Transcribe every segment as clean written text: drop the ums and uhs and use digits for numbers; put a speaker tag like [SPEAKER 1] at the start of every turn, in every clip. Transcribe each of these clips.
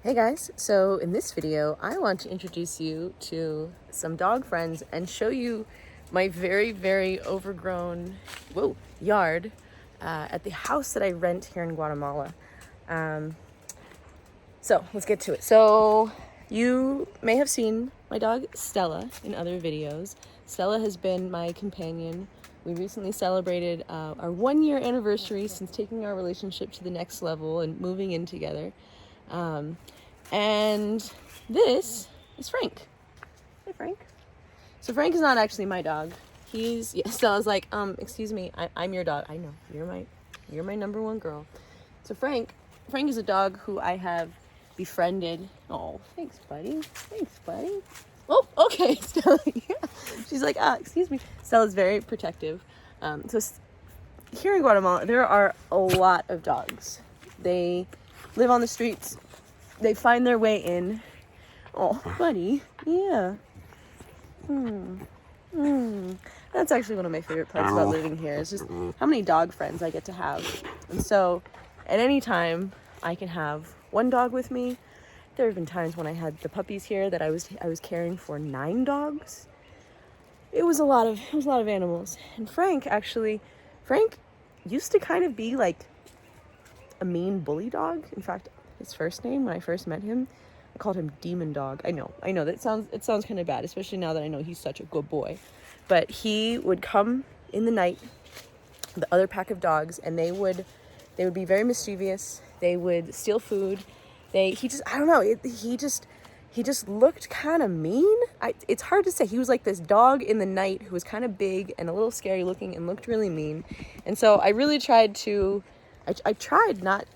[SPEAKER 1] Hey guys, so in this video I want to introduce you to some dog friends and show you my very overgrown yard at the house that I rent here in Guatemala. So let's get to it. So you may have seen my dog Stella in other videos. Stella has been my companion. We recently celebrated our 1-year anniversary since taking our relationship to the next level and moving in together. And this is Frank. Hey, Frank. So Frank is not actually my dog. Stella's like, excuse me, I'm your dog. I know, you're my number one girl. So Frank is a dog who I have befriended. Oh, thanks, buddy. Oh, okay, Stella. Yeah. She's like, excuse me. Stella's very protective. So here in Guatemala, there are a lot of dogs. They live on the streets. They find their way in. Oh, buddy. Yeah. That's actually one of my favorite parts about living here. Is just how many dog friends I get to have. And so, at any time, I can have one dog with me. There have been times when I had the puppies here that I was caring for 9 dogs. It was a lot of animals. And Frank used to kind of be like a mean bully dog. In fact, his first name, when I first met him, I called him Demon Dog. I know it sounds kind of bad, especially now that I know he's such a good boy. But he would come in the night, the other pack of dogs, and they would be very mischievous. They would steal food. He just looked kind of mean. It's hard to say. He was like this dog in the night who was kind of big and a little scary looking and looked really mean. And so I really tried not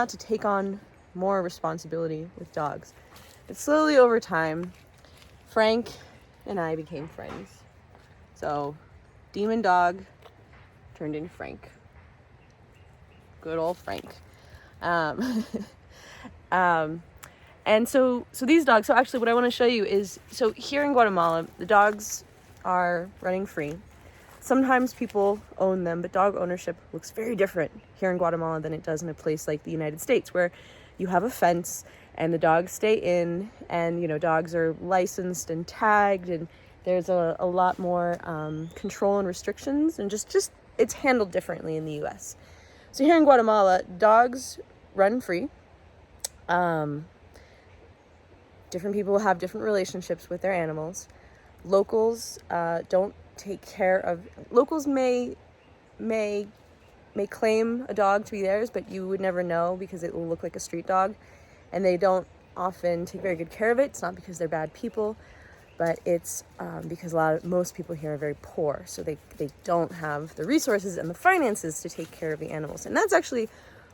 [SPEAKER 1] to take on more responsibility with dogs. But slowly over time, Frank and I became friends. So Demon Dog turned into Frank. Good old Frank. And so these dogs, so actually what I want to show you is, so here in Guatemala, the dogs are running free. Sometimes people own them, but dog ownership looks very different here in Guatemala than it does in a place like the United States, where you have a fence and the dogs stay in, and dogs are licensed and tagged, and there's a lot more control and restrictions, and just it's handled differently in the US. So here in Guatemala, dogs run free. Different people have different relationships with their animals. Locals don't take care of. Locals may claim a dog to be theirs, but you would never know because it will look like a street dog, and they don't often take very good care of it. It's not because they're bad people, but it's because most people here are very poor, so they don't have the resources and the finances to take care of the animals. And that's actually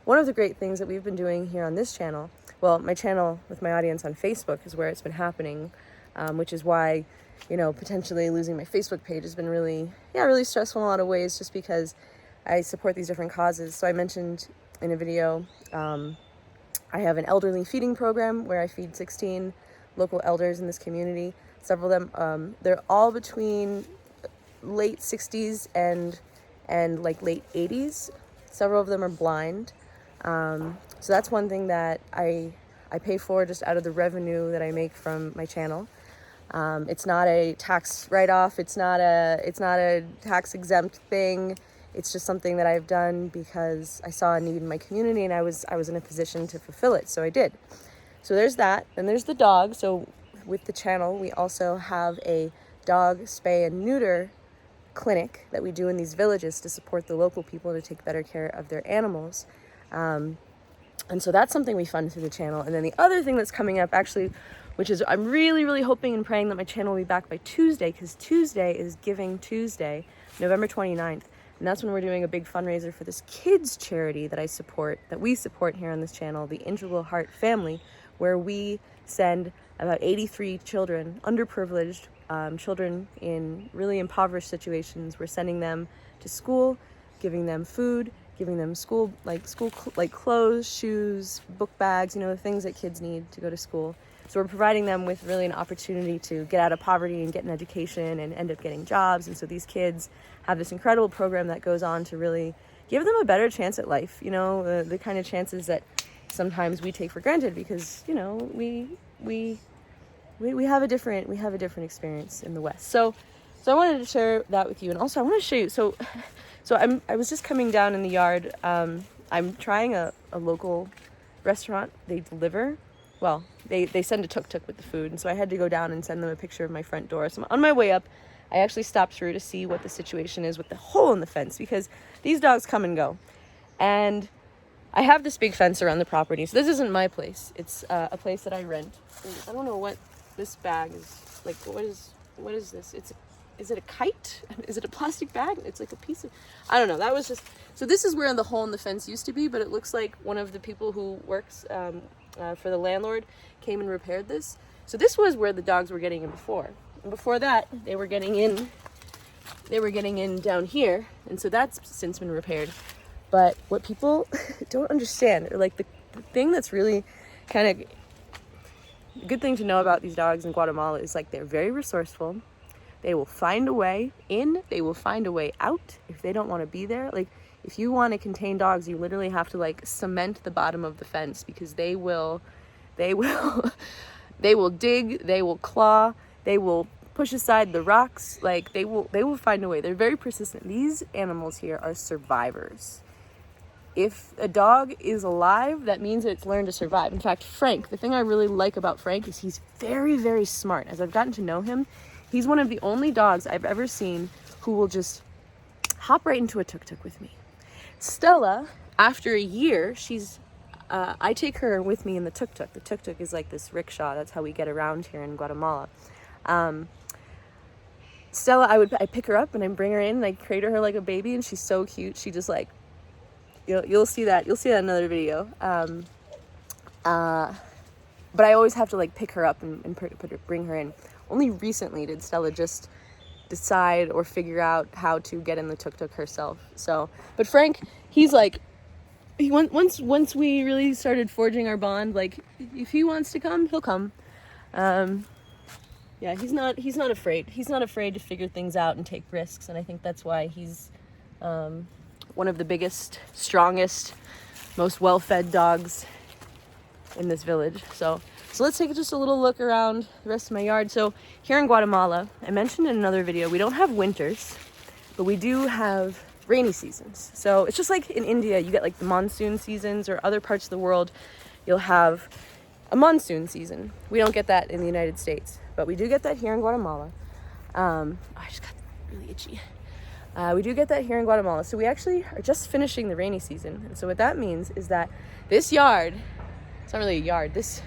[SPEAKER 1] one of the great things that we've been doing here on this channel. Well, my channel with my audience on Facebook is where it's been happening, which is why potentially losing my Facebook page has been really stressful in a lot of ways, just because I support these different causes. So I mentioned in a video, I have an elderly feeding program where I feed 16 local elders in this community. Several of them, they're all between late 60s and like late 80s. Several of them are blind. So that's one thing that I pay for just out of the revenue that I make from my channel. It's not a tax write-off. It's not a tax exempt thing. It's just something that I've done because I saw a need in my community and I was in a position to fulfill it. So I did. So there's that. Then there's the dog. So with the channel, we also have a dog spay and neuter clinic that we do in these villages to support the local people to take better care of their animals. And so that's something we fund through the channel. And then the other thing that's coming up, actually, which is I'm really hoping and praying that my channel will be back by Tuesday, because Tuesday is Giving Tuesday, November 29th. And that's when we're doing a big fundraiser for this kids charity that we support here on this channel, the Integral Heart Family, where we send about 83 children, underprivileged children in really impoverished situations. We're sending them to school, giving them food, giving them school clothes, shoes, book bags, the things that kids need to go to school. So we're providing them with really an opportunity to get out of poverty and get an education and end up getting jobs. And so these kids have this incredible program that goes on to really give them a better chance at life, the kind of chances that sometimes we take for granted because, you know, we have a different experience in the West. So I wanted to share that with you, and also I want to show you. So I was just coming down in the yard. I'm trying a local restaurant. They deliver. Well, they send a tuk-tuk with the food, and so I had to go down and send them a picture of my front door. So on my way up, I actually stopped through to see what the situation is with the hole in the fence, because these dogs come and go. And I have this big fence around the property. So this isn't my place. It's a place that I rent. I don't know what this bag is. Like, what is this? Is it a kite? Is it a plastic bag? It's like a piece of, I don't know. That was just, so this is where the hole in the fence used to be, but it looks like one of the people who works for the landlord came and repaired this. So this was where the dogs were getting in before. And before that, they were getting in down here. And so that's since been repaired. But what people don't understand, or like the thing that's really kind of a good thing to know about these dogs in Guatemala is like they're very resourceful. They will find a way in, they will find a way out if they don't want to be there. Like if you want to contain dogs, you literally have to like cement the bottom of the fence, because they will dig, they will claw, they will push aside the rocks. Like they will find a way. They're very persistent. These animals here are survivors. If a dog is alive, that means it's learned to survive. In fact, Frank, the thing I really like about Frank is he's very, very smart. As I've gotten to know him, he's one of the only dogs I've ever seen who will just hop right into a tuk-tuk with me. Stella, after a year, I take her with me in the tuk-tuk. The tuk-tuk is like this rickshaw. That's how we get around here in Guatemala. Stella, I pick her up and I bring her in and I cradle her like a baby, and she's so cute. She just like, you'll see that in another video. But I always have to like pick her up and bring her in. Only recently did Stella just decide or figure out how to get in the tuk-tuk herself. So, but Frank, he's like, once we really started forging our bond, like if he wants to come, he'll come. Yeah, he's not afraid. He's not afraid to figure things out and take risks, and I think that's why he's one of the biggest, strongest, most well-fed dogs in this village. So let's take just a little look around the rest of my yard. So here in Guatemala, I mentioned in another video, we don't have winters, but we do have rainy seasons. So it's just like in India, you get like the monsoon seasons, or other parts of the world, you'll have a monsoon season. We don't get that in the United States, but we do get that here in Guatemala. I just got really itchy. We do get that here in Guatemala. So we actually are just finishing the rainy season. And so what that means is that this yard, it's not really a yard, this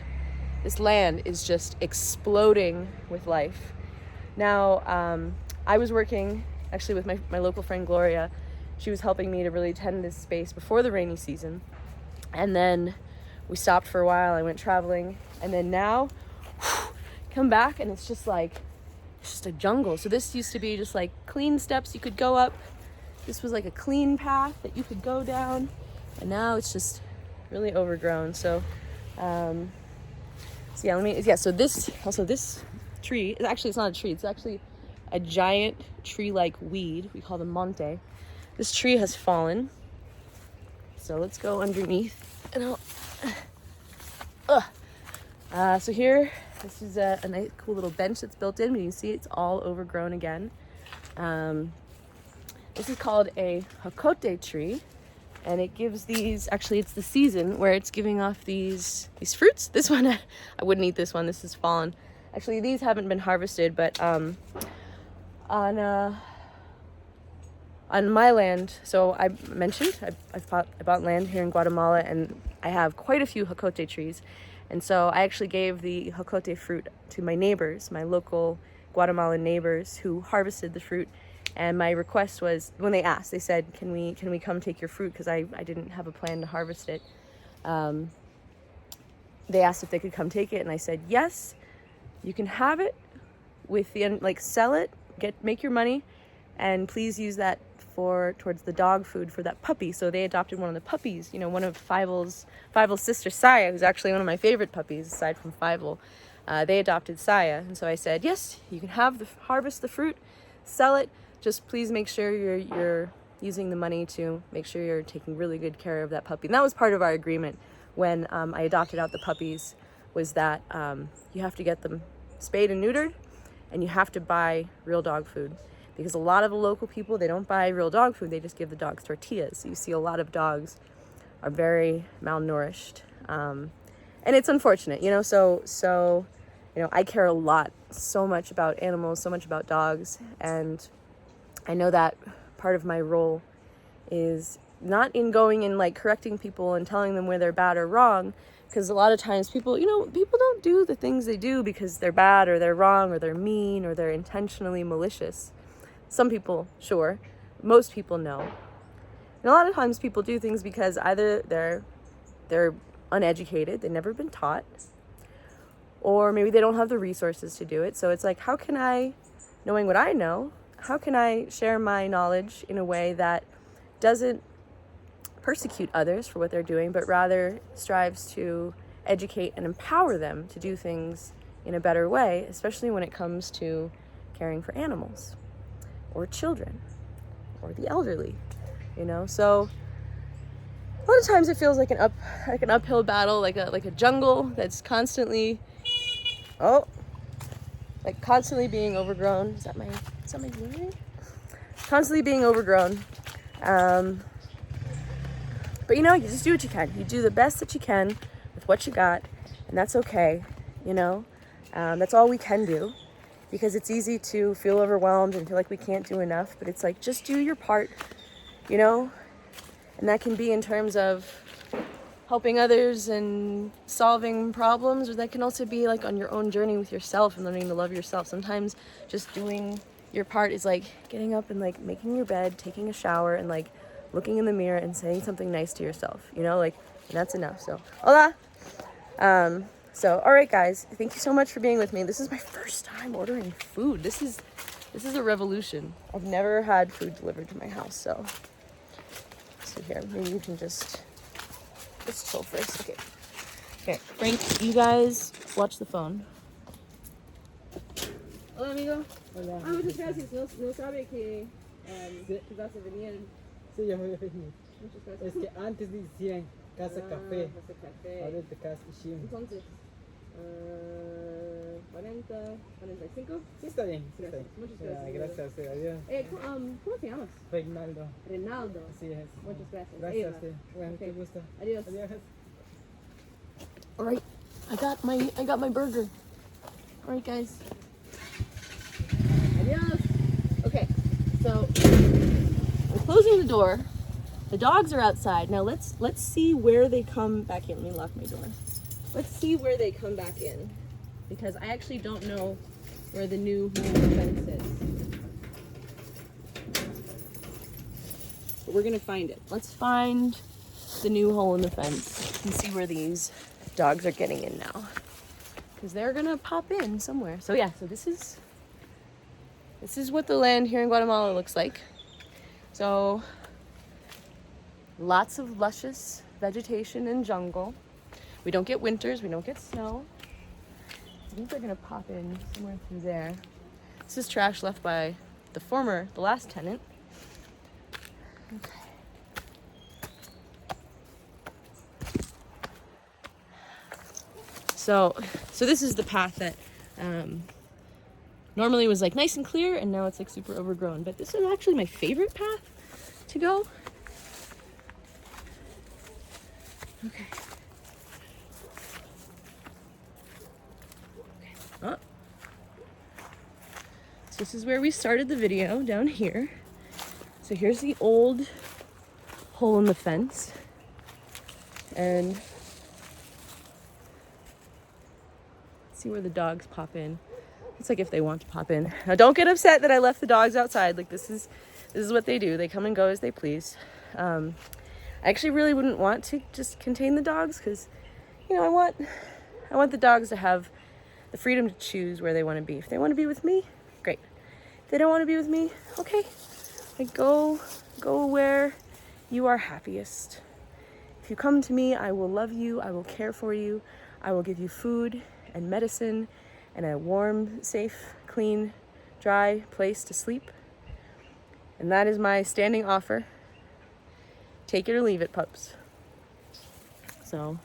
[SPEAKER 1] land is just exploding with life. Now, I was working actually with my local friend Gloria. She was helping me to really tend this space before the rainy season. And then we stopped for a while. I went traveling. And then now, come back and it's just a jungle. So this used to be just like clean steps you could go up. This was like a clean path that you could go down. And now it's just really overgrown. So, so this tree, it's not a tree, it's actually a giant tree-like weed. We call them monte. This tree has fallen. So let's go underneath and so here, this is a nice, cool little bench that's built in, but you can see it's all overgrown again. This is called a jocote tree, and it gives these, actually it's the season where it's giving off these fruits. This one, I wouldn't eat this one, this is fallen. Actually, these haven't been harvested, but on my land, so I mentioned, I bought land here in Guatemala, and I have quite a few jocote trees. And so I actually gave the jocote fruit to my neighbors, my local Guatemalan neighbors who harvested the fruit. And my request was, when they asked, they said, can we come take your fruit? Because I didn't have a plan to harvest it. They asked if they could come take it, and I said, yes, you can have it with the, sell it, make your money, and please use that towards the dog food for that puppy. So they adopted one of the puppies, one of Fievel's sister, Saya, who's actually one of my favorite puppies aside from Fievel. They adopted Saya, and so I said, yes, you can harvest the fruit, sell it, just please make sure you're using the money to make sure you're taking really good care of that puppy. And that was part of our agreement when I adopted out the puppies was that you have to get them spayed and neutered, and you have to buy real dog food, because a lot of the local people, they don't buy real dog food, they just give the dogs tortillas. So you see a lot of dogs are very malnourished, and it's unfortunate, you know. So you know, I care a lot, so much about animals, so much about dogs, and I know that part of my role is not in going and like correcting people and telling them where they're bad or wrong, because a lot of times people, you know, people don't do the things they do because they're bad or they're wrong or they're mean or they're intentionally malicious. Some people, sure. Most people, no. And a lot of times people do things because either they're uneducated, they've never been taught, or maybe they don't have the resources to do it. So it's like, how can I, knowing what I know, how can I share my knowledge in a way that doesn't persecute others for what they're doing, but rather strives to educate and empower them to do things in a better way, especially when it comes to caring for animals or children or the elderly, you know? So a lot of times it feels like an uphill battle, like a jungle that's constantly constantly being overgrown. Is that my jewelry? Constantly being overgrown. But you know, you just do what you can. You do the best that you can with what you got, and that's okay, you know? That's all we can do, because it's easy to feel overwhelmed and feel like we can't do enough, but it's like, just do your part, you know? And that can be in terms of helping others and solving problems, or that can also be like on your own journey with yourself and learning to love yourself. Sometimes just doing your part is like getting up and like making your bed, taking a shower, and like looking in the mirror and saying something nice to yourself, you know, like, and that's enough. So, hola. So, all right, guys, thank you so much for being with me. This is my first time ordering food. This is a revolution. I've never had food delivered to my house, so here, maybe you can just chill first. Okay. Here, Frank, you guys watch the phone. Hola, amigo.
[SPEAKER 2] Hola.
[SPEAKER 1] Ah, muchas gracias. No sabe que vas a venir.
[SPEAKER 2] Sí, ya voy a venir.
[SPEAKER 1] Muchas gracias.
[SPEAKER 2] Es que antes decían Casa Café.
[SPEAKER 1] Casa Café.
[SPEAKER 2] Ahora es de Casa Ishim.
[SPEAKER 1] Entonces, 40, 45.
[SPEAKER 2] Sí, está bien. Sí,
[SPEAKER 1] Gracias.
[SPEAKER 2] está bien.
[SPEAKER 1] Muchas
[SPEAKER 2] Ya,
[SPEAKER 1] gracias.
[SPEAKER 2] gracias, adiós.
[SPEAKER 1] ¿Cómo te llamas?
[SPEAKER 2] Reinaldo.
[SPEAKER 1] Renaldo.
[SPEAKER 2] Así es.
[SPEAKER 1] Muchas gracias.
[SPEAKER 2] Gracias,
[SPEAKER 1] Eva.
[SPEAKER 2] sí. Bueno,
[SPEAKER 1] Okay.
[SPEAKER 2] qué gusto.
[SPEAKER 1] Adiós.
[SPEAKER 2] Adiós.
[SPEAKER 1] All right, I got my burger. All right, guys. Adios. Okay, so we're closing the door. The dogs are outside. Now let's see where they come back in. Let me lock my door. Let's see where they come back in, because I actually don't know where the new fence is. But we're gonna find it. Let's find the new hole in the fence and see where these dogs are getting in now, because they're gonna pop in somewhere. So yeah, so this is what the land here in Guatemala looks like. So lots of luscious vegetation and jungle. We don't get winters, we don't get snow. I think they're gonna pop in somewhere through there. This is trash left by the last tenant. Okay. So this is the path that normally was like nice and clear, and now it's like super overgrown. But this is actually my favorite path to go. Okay. Oh. So this is where we started the video, down here. So here's the old hole in the fence. And see where the dogs pop in. It's like if they want to pop in. Now don't get upset that I left the dogs outside. Like this is what they do. They come and go as they please. I actually really wouldn't want to just contain the dogs, because, you know, I want the dogs to have the freedom to choose where they want to be. If they want to be with me, great. If they don't want to be with me, okay. Like go where you are happiest. If you come to me, I will love you. I will care for you. I will give you food and medicine and a warm, safe, clean, dry place to sleep. And that is my standing offer. Take it or leave it, pups. So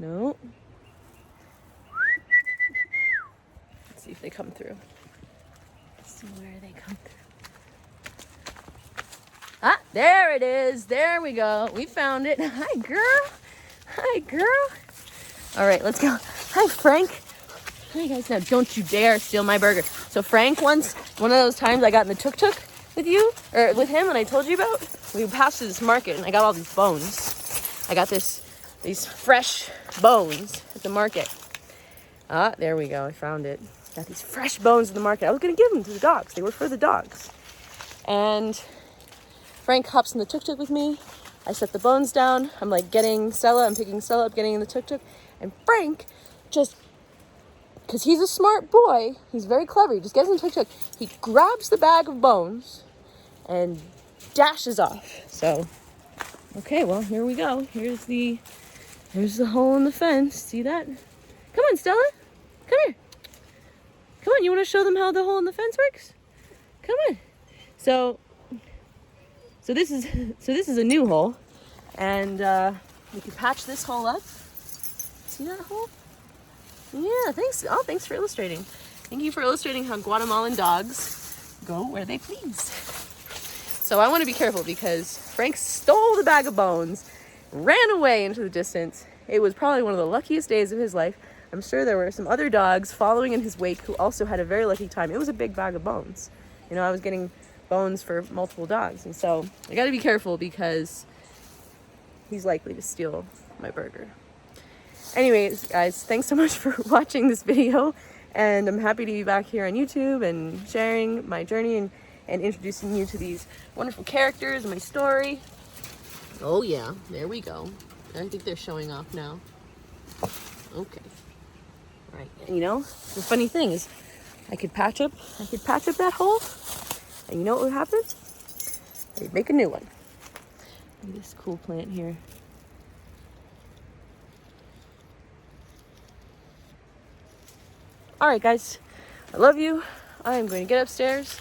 [SPEAKER 1] No. Let's see if they come through. Let's see where they come through. Ah, there it is. There we go. We found it. Hi, girl. Hi, girl. All right, let's go. Hi, Frank. Hi, guys. Now, don't you dare steal my burger. So Frank, one of those times I got in the tuk-tuk with you, or with him, and I told you about, we passed through this market, and I got all these bones. I got these fresh bones at the market. Ah, there we go. I found it. Got these fresh bones at the market. I was going to give them to the dogs. They were for the dogs. And Frank hops in the tuk-tuk with me. I set the bones down. I'm like getting Stella. I'm picking Stella up, getting in the tuk-tuk. And Frank just, because he's a smart boy, he's very clever. He just gets in the tuk-tuk. He grabs the bag of bones and dashes off. So, okay, well, here we go. Here's the hole in the fence. See that? Come on, Stella. Come here. Come on, you want to show them how the hole in the fence works? Come on. So this is a new hole, and we can patch this hole up. See that hole? Yeah, thanks. Oh, thanks for illustrating. Thank you for illustrating how Guatemalan dogs go where they please. So I want to be careful because Frank stole the bag of bones, ran away into the distance. It was probably one of the luckiest days of his life. I'm sure there were some other dogs following in his wake who also had a very lucky time. It was a big bag of bones. You know, I was getting bones for multiple dogs. And so I got to be careful because he's likely to steal my burger. Anyways, guys, thanks so much for watching this video. And I'm happy to be back here on YouTube and sharing my journey and introducing you to these wonderful characters and my story. Oh yeah, there we go. I think they're showing off now. Okay. Right. And you know, the funny thing is I could patch up that hole, and you know what would happen? They'd make a new one. Look at this cool plant here. All right, guys, I love you. I am going to get upstairs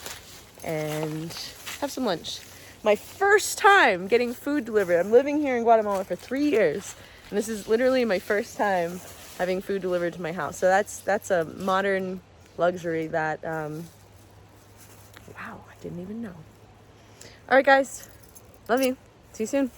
[SPEAKER 1] and have some lunch. My first time getting food delivered. I'm living here in Guatemala for 3 years, and this is literally my first time having food delivered to my house. So that's a modern luxury that, wow, I didn't even know. All right, guys, love you. See you soon.